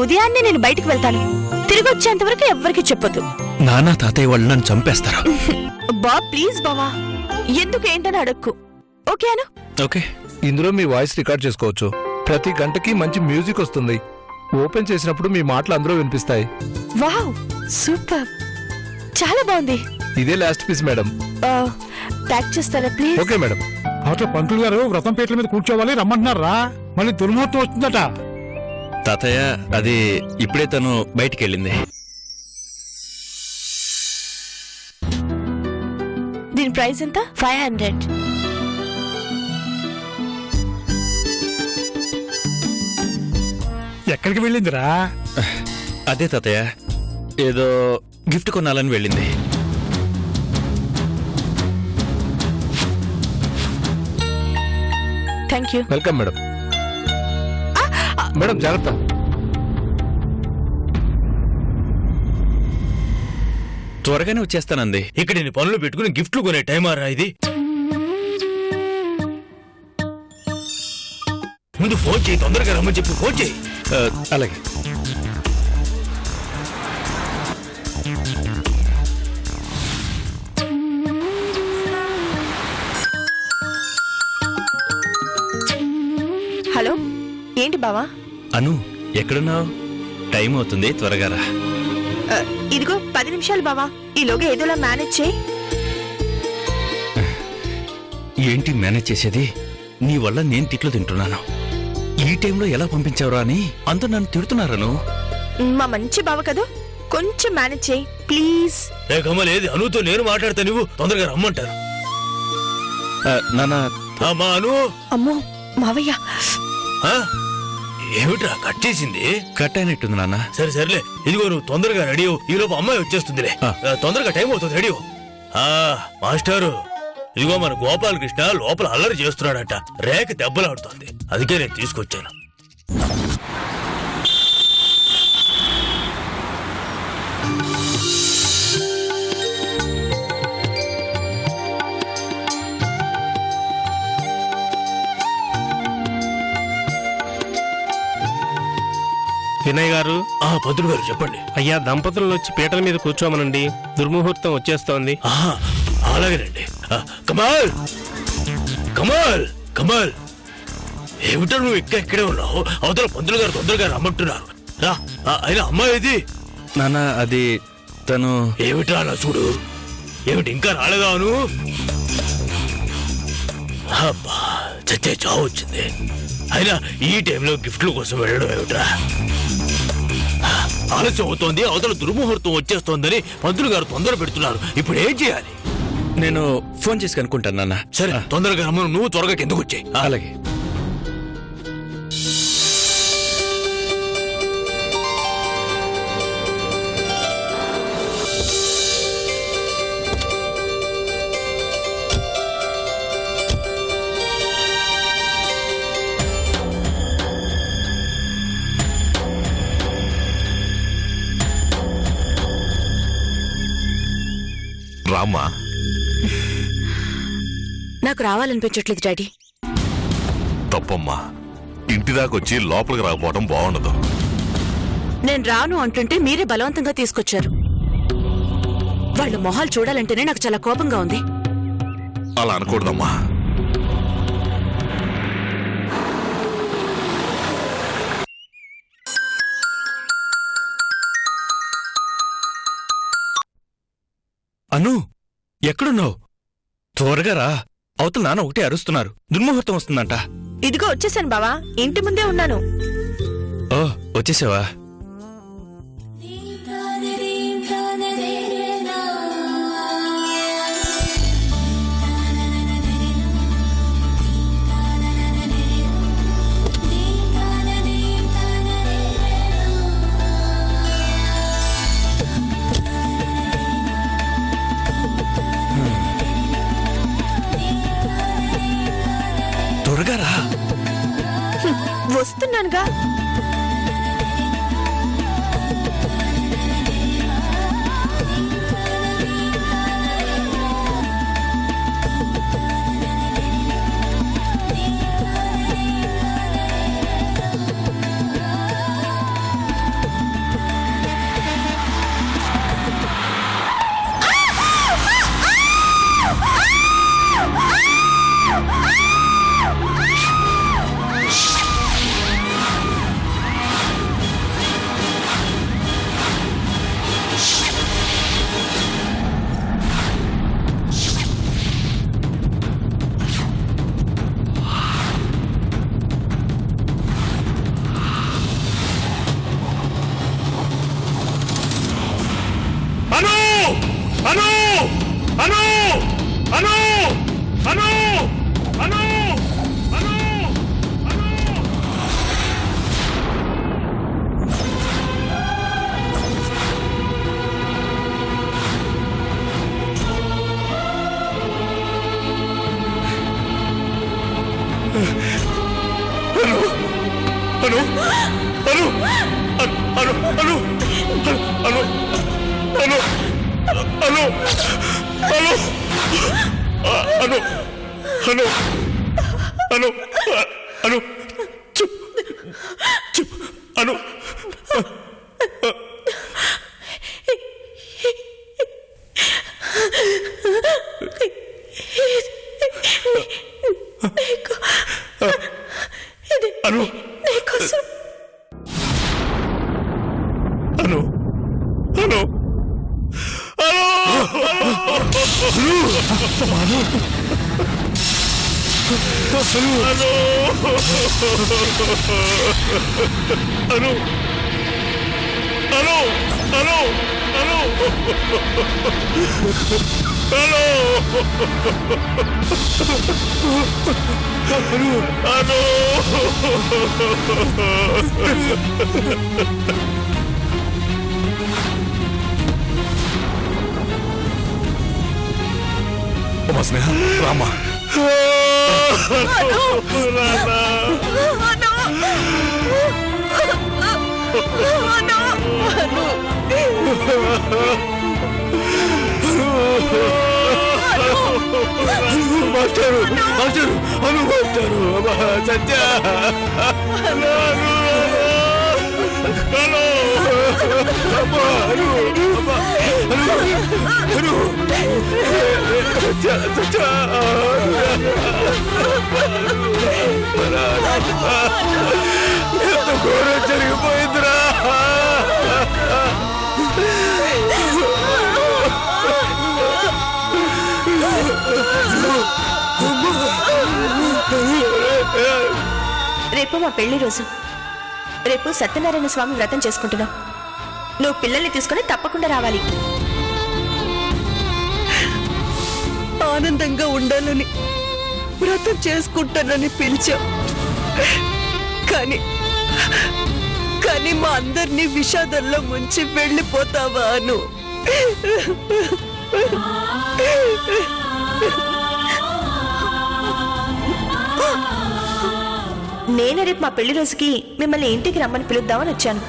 ఉదయాన్నే నేను బయటికి వెళ్తాను. తిరిగి వచ్చేంత వరకు ఎవ్వరికి చెప్పొద్దు. నానా తాతయ్య వాళ్ళు నన్ను చంపేస్తారు. బా ప్లీజ్ బావా, ఎందుకు ఏంటని అడక్కు. ఓకేనా? ఓకే. ఇందులో మీ వాయిస్ రికార్డ్ చేసుకోవచ్చు. ప్రతి గంటకి మంచి మ్యూజిక్ వస్తుంది. ఓపెన్ చేసినప్పుడు మీ మాటలు అందరూ వినిపిస్తాయి. వావ్, సూపర్, చాలా బాగుంది. ఇదే లాస్ట్ పీస్ మేడం. ప్యాక్ చేస్తారా ప్లీజ్? Okay madam. అవతల పంతులు గారు వ్రతం పీటల మీద కూర్చోవాలి రమ్మంటున్నారా? మళ్ళీ దుర్ముహూర్తం వస్తుందట. తాతయ్య అది ఇప్పుడే తను బయటికి వెళ్ళింది. దీని ప్రైస్ ఎంత? 500. ఎక్కడికి వెళ్ళిందిరా? అదే తాతయ్య, ఏదో గిఫ్ట్ కొనాలని వెళ్ళింది. Thank you. Welcome madam. Madam జాగ్రత్త. త్వరగానే వచ్చేస్తానంది. ఇక్కడ నేను పనులు పెట్టుకుని గిఫ్ట్లు కొనే టైమారా ఇది? ముందు ఫోన్ చేయి, తొందరగా రమ్మని చెప్పి ఫోన్ చేయి. అలాగే. హలో, ఏంటి బావా? అను, ఎక్కడున్నావు? టైం అవుతుంది, త్వరగా రా. ఇదిగో 10 నిమిషాలు బావా, ఈలోగా ఏదోలా మేనేజ్ చేయి. ఏంటి మేనేజ్ చేసేది? నీ వల్ల నేను తిట్లు తింటున్నాను. ఈ టైంలో ఎలా పంపించావురా అని అందరూ నన్ను తిడుతున్నారను. మా మంచి బావ కదా, కొంచెం మేనేజ్ చేయి ప్లీజ్. లేదు, అనుతో నేను మాట్లాడతా, నువ్వు తొందరగా రమ్మంటాను. నానా అమ్మా అను. అమ్మో మావయ్య. ఏమిట్రా కట్ చేసింది? కట్ అయినట్టుంది నాన్న. సరే సరేలే, ఇదిగో నువ్వు తొందరగా రెడీ అవ్వు. ఈ లోపు అమ్మాయి వచ్చేస్తుందిలే. తొందరగా టైం అవుతుంది, రెడీ అవ్వు. మాస్టారు, ఇదిగో మన గోపాలకృష్ణ లోపల అల్లరి చేస్తున్నాడట. రేఖ దెబ్బలాడుతోంది, అందుకే నేను తీసుకొచ్చాను. వినయ్ గారు. పంతులు గారు చెప్పండి. అయ్యా, దంపతులను వచ్చి పీటల మీద కూర్చోమనండి, దుర్ముహూర్తం వచ్చేస్తోంది. అలాగేనండి. కమాల్, కమాల్, కమాల్, ఏమిటో నువ్వు ఇక్కడే ఉన్నావు? అవతల పంతులు గారు తొందరగా రమ్మంటున్నారు. రా. అయినా అమ్మాయి ఇది? నాన్న అది తను. ఏమిటా అలా చూడు, ఏమిటి ఇంకా రాలేదా అను? అబ్బా, చచ్చే చావు వచ్చింది. అయినా ఈ టైంలో గిఫ్ట్ల కోసం వెళ్ళడం ఏమిట్రా? ఆలస్యం అవుతోంది, అవతల దుర్ముహూర్తం వచ్చేస్తోందని పంతులు గారు తొందర పెడుతున్నారు. ఇప్పుడు ఏం చేయాలి? నేను ఫోన్ చేసి కనుక్కుంటాను నాన్న. సరే, తొందరగా రమ్మను. నువ్వు త్వరగా కిందకు వచ్చాయి. అలాగే. రామ్మా. నాకు రావాలనిపించట్లేదు డాడీ. తప్పమ్మా, ఇంటి దాకొచ్చి లోపలికి రాకపోవడం బాగుండదు. నేను రాను అంటుంటే మీరే బలవంతంగా తీసుకొచ్చారు. వాళ్ళ మొహాలు చూడాలంటేనే నాకు చాలా కోపంగా ఉంది. అలా అనకూడదమ్మా. అను, ఎక్కడున్నావు? త్వరగా రా, అవతల నాన్న ఒకటే అరుస్తున్నారు. దుర్ముహూర్తం వస్తుందంట. ఇదిగో వచ్చేసాను బావా, ఇంటి ముందే ఉన్నాను. ఓ, వచ్చేసావా? త్వరగా రా. వస్తున్నానుగా. అను అను అను అను అను అను అను అను అను అను అను అను అను అను అను అను అను అను చుప్ చుప్ అను అను అను అను అమ్మా స్నేహ రామ్మా మాస్టరు మాస్టరు అను మాస్టరు సత్య హలో ఎంత ఘోరం జరిగిపోయిందిరా రేపు మా పెళ్లి రోజు. రేపు సత్యనారాయణ స్వామి వ్రతం చేసుకుంటున్నాం. నువ్వు పిల్లల్ని తీసుకుని తప్పకుండా రావాలి. ఆనందంగా ఉండాలని వ్రతం చేసుకుంటానని పిలిచావు, కానీ మా అందరినీ విషాదంలో ముంచి వెళ్ళిపోతావా అను? నేనే రేపు మా పెళ్లి రోజుకి మిమ్మల్ని ఇంటికి రమ్మని పిలుద్దామని వచ్చాను.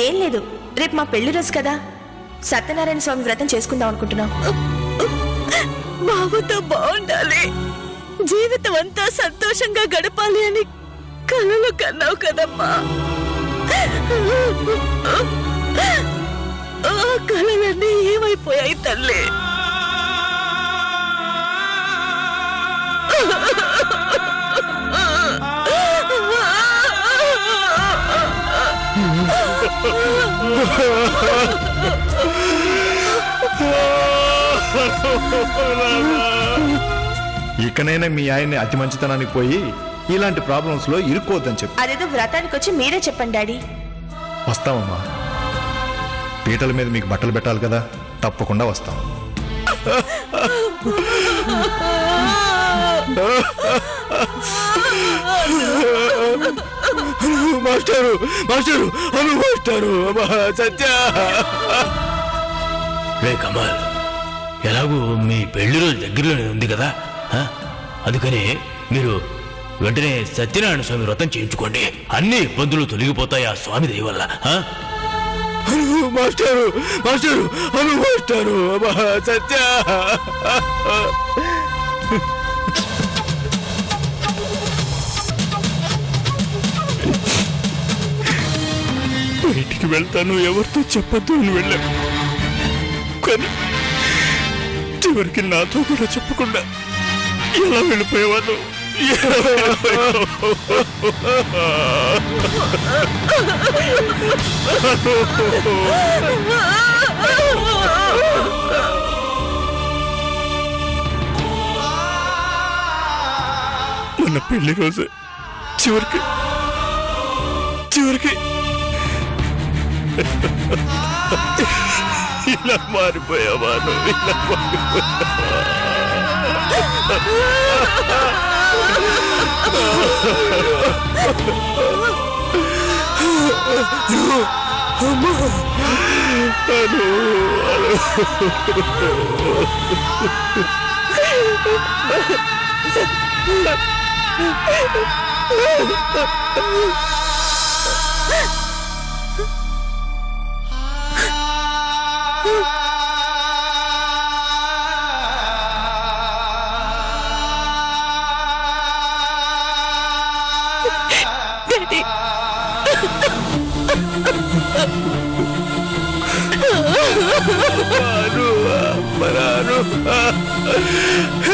ఏం లేదు, రేపు మా పెళ్లి రోజు కదా, సత్యనారాయణ స్వామి వ్రతం చేసుకుందాం అనుకుంటున్నాం. బావతో బాగుండాలి, జీవితం అంతా సంతోషంగా గడపాలి అని కలలు కన్నావు కదమ్మా. ఆ కలలన్నీ ఏమైపోయాయి తల్లి? ఇకనైనా మీ ఆయన్ని అతి మంచితనానికి పోయి ఇలాంటి ప్రాబ్లమ్స్ లో ఇరుక్కోవద్దని చెప్పి అదేదో వ్రతానికి వచ్చి మీరే చెప్పండి డాడీ. వస్తామమ్మా. పీటల మీద మీకు బట్టలు పెట్టాలి కదా, తప్పకుండా వస్తాం. మాస్టరు మాస్టరు అను మాస్టరు సత్య. రే కమాల్, ఎలాగూ మీ పెళ్లి రోజు దగ్గరలోనే ఉంది కదా, అందుకని మీరు వెంటనే సత్యనారాయణ స్వామి వ్రతం చేయించుకోండి. అన్ని ఇబ్బందులు తొలగిపోతాయి ఆ స్వామి దయ వల్ల. మాస్టరు మాస్టరు అను మాస్టరు సత్య. బయటికి వెళ్తాను, ఎవరితో చెప్పద్దు అని వెళ్ళాను, కానీ చివరికి నాతో కూడా చెప్పకుండా ఎలా వెళ్ళిపోయేవాడు. మన పెళ్లి రోజు చివరికి ఇలా మారిపోయావా నువ్వు? ఇలా మారిపోయావా? డాడీ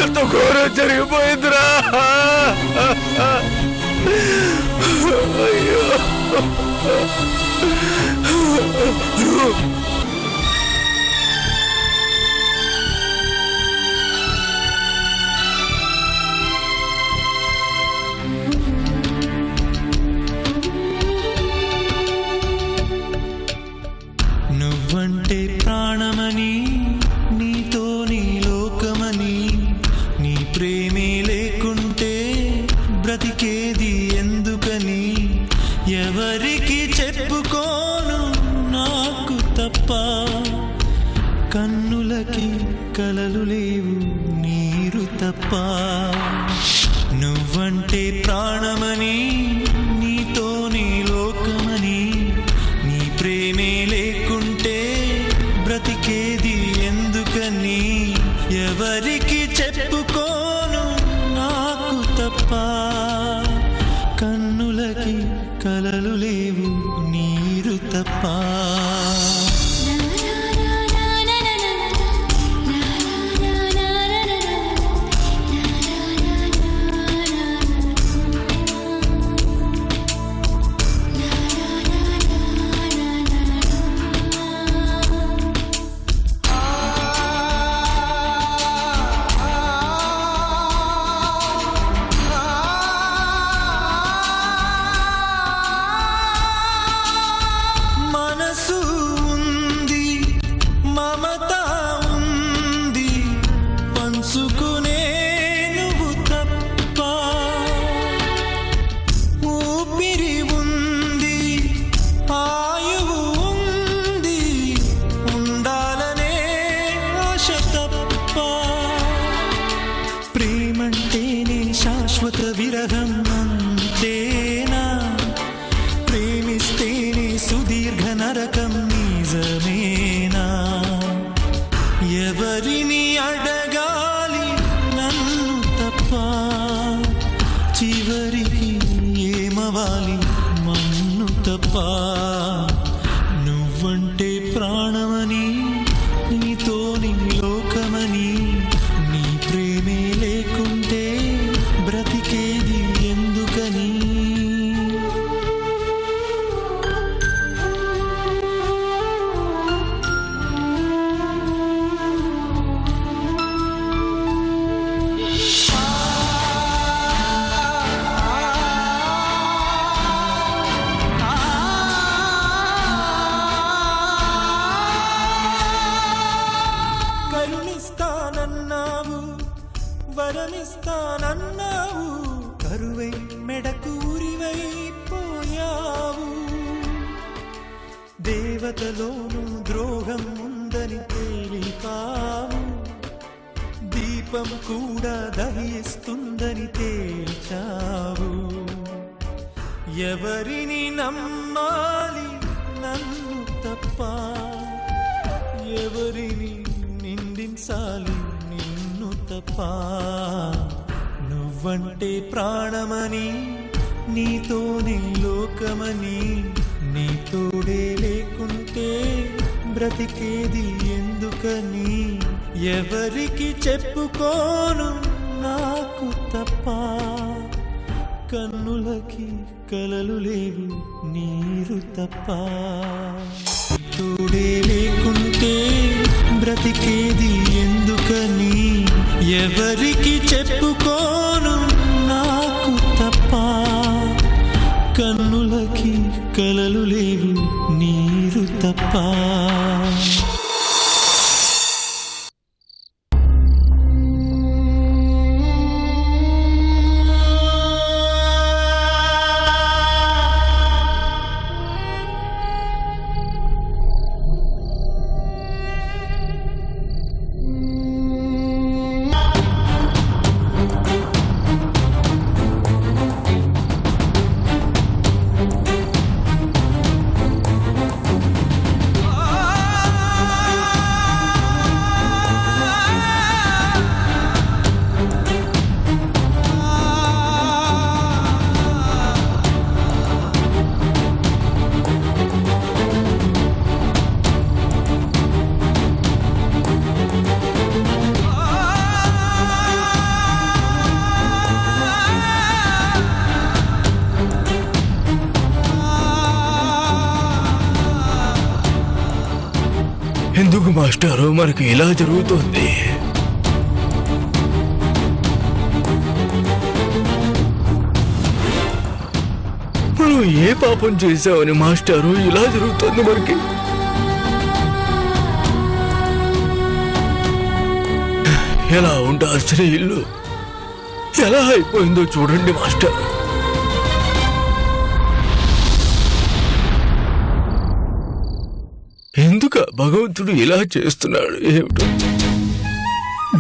ఎంత ఘోరం జరిగిపోయిందిరా. అయ్యో నువ్వంటే ప్రాణమని, నీతో నీ లోకమని, నీ ప్రేమే లేకుంటే బ్రతికేది ఎందుకని ఎవరికి చెప్పుకోను నాకు తప్ప. కన్నులకి కలలు లేవు నీరు తప్ప. నువ్వంటే ప్రాణమని, నీతో నీ లోకమని, నీ ప్రేమే లేకుంటే బ్రతికేది ఎందుకని ఎవరికి చెప్పుకోను నాకు తప్ప. కన్నులకి కలలు లేవు నీరు తప్ప. మనసు ఉంది, మమత ఉంది, పంచుకునే నువ్వు తప్ప. ఊపిరి ఉంది, ఆయువు ఉంది, ఉండాలనే ఆశ తప్ప. ప్రేమంటేనే శాశ్వత విరహం అంతేనా? ప్రేమిస్తేనే సుదీర్ఘ నరకం నిజమేనా? ఎవరిని అడగాలి నన్ను తప్ప? చివరికి ఏమవాలి మన్ను తప్ప. నువ్వంటే ప్రాణమని, నీతో నీ లోకమని, నీ ప్రేమే లేకుంటే బ్రతికేది ఎందుకని. కరుణిస్తానన్నావు, వరమిస్తానన్నావు, కరువై మెడకు ఉరివైపోయావు. దేవతలోను ద్రోహం ఉందని తేలిపావు, దీపం కూడా దహిస్తుందని తేల్చావు. ఎవరిని నమ్మాలి నన్ను తప్ప? ఎవరిని నిందించాలి నిన్ను తప్ప? నువ్వంటే ప్రాణమని, నీతో నీ లోకమని, నీ తోడే లేకుంటే బ్రతికేది ఎందుకని ఎవరికి చెప్పుకోను నాకు తప్ప. కన్నులకి కలలు లేవు నీరు తప్ప. తోడే లేకుంటే బ్రతికేది ఎందుకని ఎవరికి చెప్పుకోను నాకు తప్ప. కన్నులకి కలలు లేవు నీరు తప్ప. ఎందుకు మాస్టారు మనకు ఇలా జరుగుతుంది? మనం ఏ పాపం చేశామని మాస్టారు ఇలా జరుగుతుంది మనకి? ఎలా ఉండాల్సిన ఇల్లు ఎలా అయిపోయిందో చూడండి మాస్టర్. ఎందుక భగవంతుడు ఇలా చేస్తున్నాడు ఏమిటో?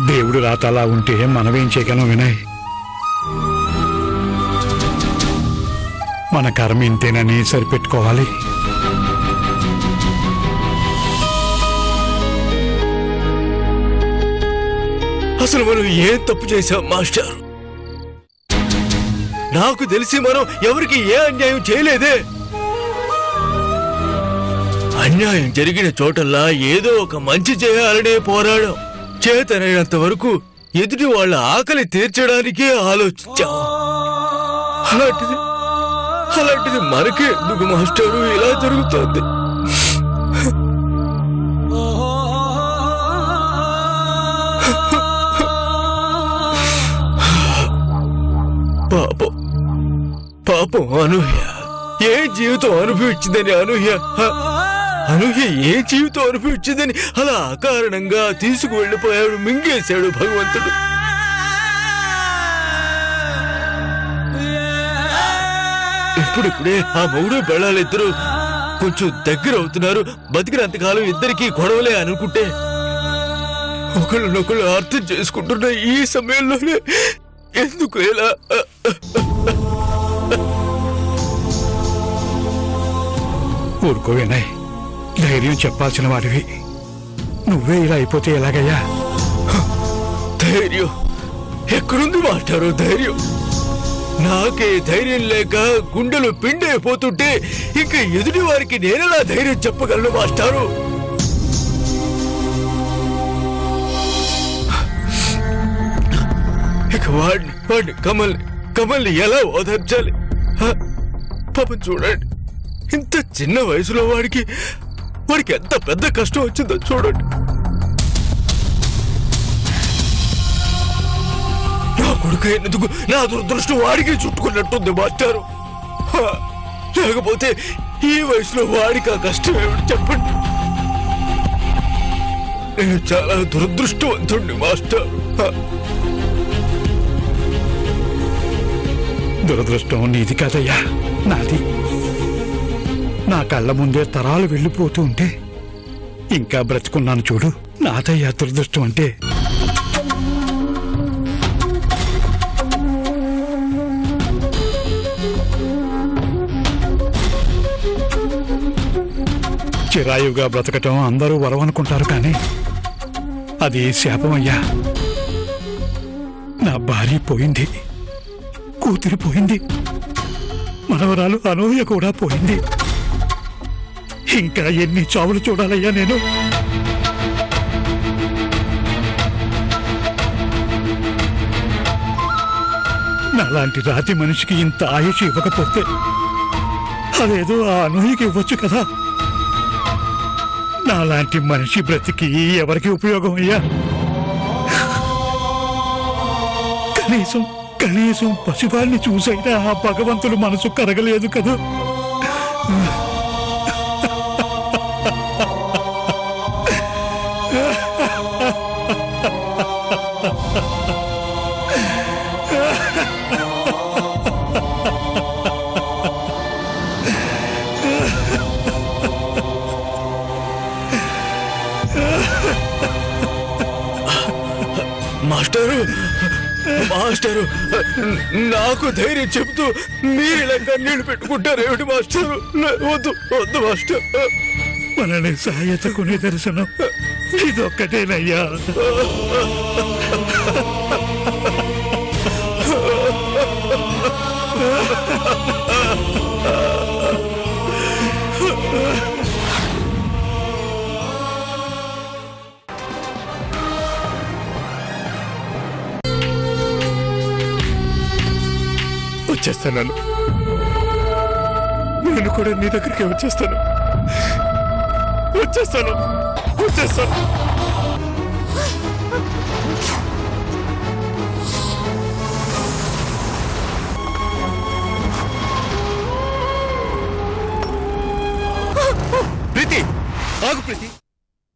దేవుడు రాత అలా ఉంటే మనమేం చేయగలం వినయ్? మన కర్మ ఇంతేనని సరిపెట్టుకోవాలి. అసలు మనం ఏం తప్పు చేశాం మాస్టర్? నాకు తెలిసి మనం ఎవరికి ఏ అన్యాయం చేయలేదే. అన్యాయం జరిగిన చోటల్లా ఏదో ఒక మంచి చేయాలనే పోరాడం. చేతనైనంత వరకు ఎదుటి వాళ్ళ ఆకలి తీర్చడానికే ఆలోచించాం. అలాంటిది మనకే ఎందుకు మాస్టరు ఇలా జరుగుతోంది? పాపం అనూహ్య ఏ జీవితం అనుభవించిందని అనూహ్య ఏ జీవితం అనుభవించిందని అలా అకారణంగా తీసుకువెళ్ళిపోయాడు, మింగేశాడు భగవంతుడు. ఇప్పుడిప్పుడే ఆ మొగుడు బెళ్ళాలిద్దరూ కొంచెం దగ్గర అవుతున్నారు. బతికినంతకాలం ఇద్దరికీ గొడవలే అనుకుంటే ఒకళ్ళనొకళ్ళు అర్థం చేసుకుంటున్న ఈ సమయంలోనే ఎందుకు ఇలా? ఊరుకో వినయ్, ధైర్యం చెప్పాల్సిన వాడివి. నువ్వే ఇలా అయిపోతే ఎలాగయ్యా? ధైర్యం ఎక్కడుంది మాస్టారు? ధైర్యం నాకే ధైర్యం లేక గుండెలు పిండైపోతుంటే ఇంకా ఎదుటి వారికి నేనెలా ధైర్యం చెప్పగలను మాస్టారు? ఇక వాడిని కమల్ని ఎలా ఓదార్చాలి? పాపం చూడండి, ఇంత చిన్న వయసులో వాడికి ఎంత పెద్ద కష్టం వచ్చిందో చూడండి. నా కొడుకు ఎందుకు నా దురదృష్టం వాడికి చుట్టుకున్నట్టుంది మాస్టారు. లేకపోతే ఈ వయసులో వాడికి ఆ కష్టం ఏమిటి చెప్పండి? నేను చాలా దురదృష్టవంతుడిని మాస్టర్. దురదృష్టం నీది కాదయ్యా, నాది. నా కళ్ళ ముందే తరాలు వెళ్ళిపోతూ ఉంటే ఇంకా బ్రతుకున్నాను చూడు, నాదయ్యా దురదృష్టం అంటే. చిరాయుగా బ్రతకటం అందరూ వరం అనుకుంటారు, కానీ అది శాపమయ్యా. నా భార్య పోయింది, కూతురు పోయింది, మనవరాలు అనూహ్య కూడా పోయింది. ఇంకా ఎన్ని చావులు చూడాలయ్యా నేను? నాలాంటి రాతి మనిషికి ఇంత ఆయుష్ ఇవ్వకపోతే అదేదో ఆ అనూహ్యకి ఇవ్వచ్చు కదా. నాలాంటి మనిషి బ్రతికి ఎవరికి ఉపయోగం అయ్యా? కనీసం పసివాళ్ళని చూసైనా ఆ భగవంతుడు మనసు కరగలేదు కదా. మాస్టారు మాస్టారు నాకు ధైర్యం చెబుతూ మీరు ఇలా కన్నీళ్లు పెట్టుకుంటారేమిటి మాస్టారు? వద్దు వద్దు మాస్టర్. మనని సహాయతకు నిదర్శనం ఇదొక్కటేనయ్యా. వచ్చేస్తాను. నేను కూడా నీ దగ్గరికి వచ్చేస్తాను.